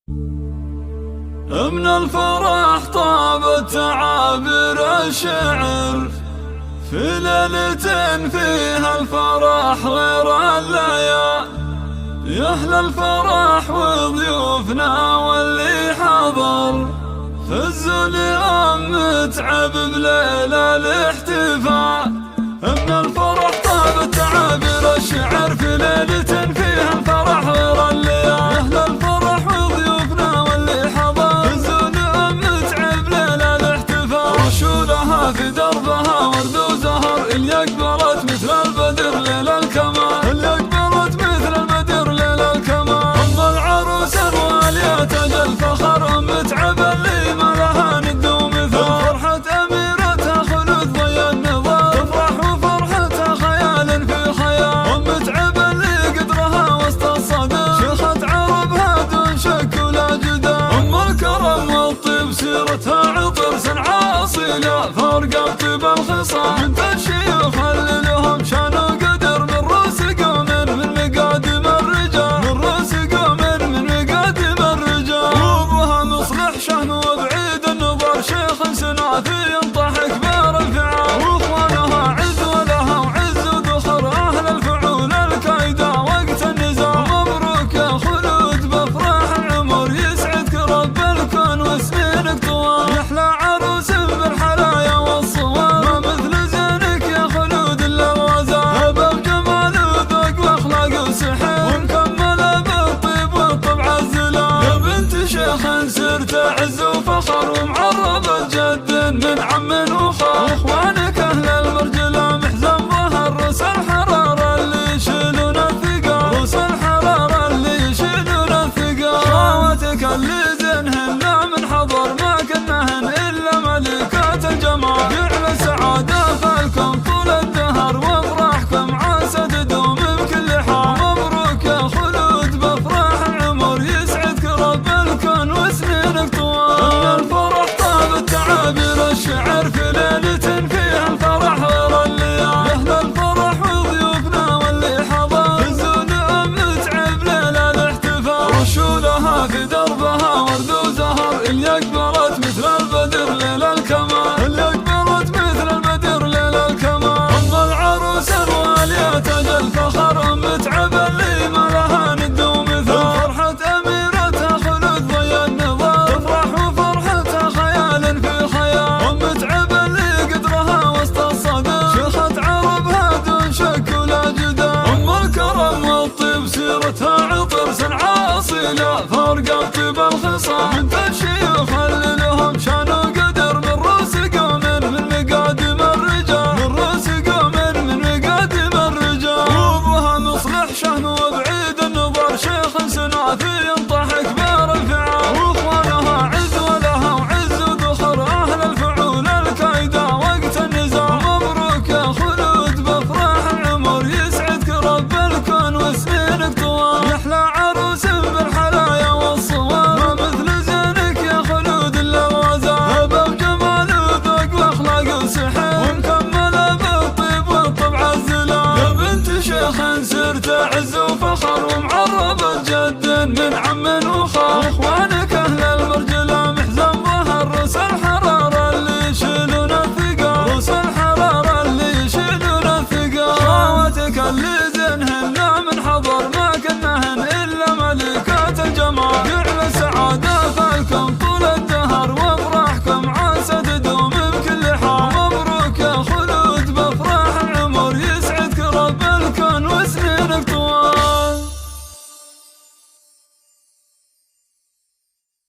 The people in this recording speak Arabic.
من الفرح طابت تعابير الشعر في ليلة فيها الفرح غير الليالي. يا أهل الفرح وضيوفنا واللي حضر فزوا اليوم متعب بليلة الاحتفال. من الفرح طابت تعابير الشعر في ليلة فيها الفرح غير الليالي. يا أهل الفرح وضيوفنا واللي حضر فزوا اليوم متعب ليلة الاحتفال. رشولها في دربها ورد وزهر اللي أقبلت مثل البدر ليل الكمال. اللي أقبلت مثل البدر ليل الكمال. أم العروس الوالية تاج الفخر متعب اللي ما لها ند ومثال. فرحة أميرتها خلود ضي النظام تفرح وفرحتها خيال في خيال. متعب اللي قدرها وسط الصدى شيخة عربها دون شك ولا جدال. أم الكرم والطيب سيرتها عطر سنعة أصيلة فرقة طيب الخصال. بنت الشيوخ اللي لهم شان وقدر من رؤوس قوم من مقادم الرجال. من رؤوس قوم من مقادم الرجال. وابوها مصلح شهن وبعيد النظر شيخ سنافي ينطح كبار الفعال. واخوانها عز ولها وعز ودخر اهل الفعول الكايدة وقت النزال. مبروك يا خلود بافراح العمر يسعدك رب الكون وسنينك طوال. يحلى عروس بالحلايا والصوال ما مثل زينك يا خلود الا الغزال. هبه بجمال وذوق واخلاق وسحر ومكمله بالطيب والطبع الزلال. يا بنت شيخ سرت عز وفخر ومعربة جد من عم وخال. واخوانك اهل المرجله محزن ظهر رؤوس الحراره اللي يشيلون الثقال. رؤوس الحراره اللي يشيلون الثقال. خواتك اللي زينهن من حضر ما كنهن الا ملكات الجمال. جعل سعاده فالكم طول الدهر وافراحكم عاسى تدوم بكل حال. مبروك يا خلود بافراح العمر يسعدك رب الكون وسنينك طوال. من الفرح طابت تعابير الشعر في ليلة فيها الفرح غير الليالي. يا أهل الفرح وضيوفنا واللي حضر فزوا اليوم متعب ليلة الاحتفال. رشولها في دربها ورد وزهر اللي أقبلت مثل البدر ليل الكمال. اللي أقبلت مثل البدر ليل الكمال. أم العروس الوالية تاج الفخر متعب اللي ما لها ند ومثال. فرحة أميرتها خلود ضي النظام تفرح وفرحتها خيال في خيال. متعب اللي قدرها وسط الصدى شيخة عربها دون شك ولا جدال. أم الكرم والطيب سيرتها عطر سنعة أصيلة فرقة طيب الخصال. بنت الشيوخ اللي لهم شان وقدر من رؤوس قوم من مقادم الرجال. من رؤوس قوم من مقادم الرجال. وابوها مصلح شهن وبعيد النظر شيخ سنافي ينطح كبار الفعال. واخوانها عز ولها وعز ودخر اهل الفعول الكايدة وقت النزال. مبروك يا خلود بافراح العمر يسعدك رب الكون وسنينك طوال. يحلى عروس بالحلايا والصوال ما مثل زينك يا خلود الا الغزال. هبه بجمال وذوق واخلاق وسحر ومكمله بالطيب والطبع الزلال. يا بنت شيخ سرت عز وفخر ومعربة جد من عم وخال. اخوانك اهل المرجله محزن ظهر رؤوس الحراره اللي يشيلون الثقال. رؤوس الحراره اللي يشيلون الثقال. خواتك اللي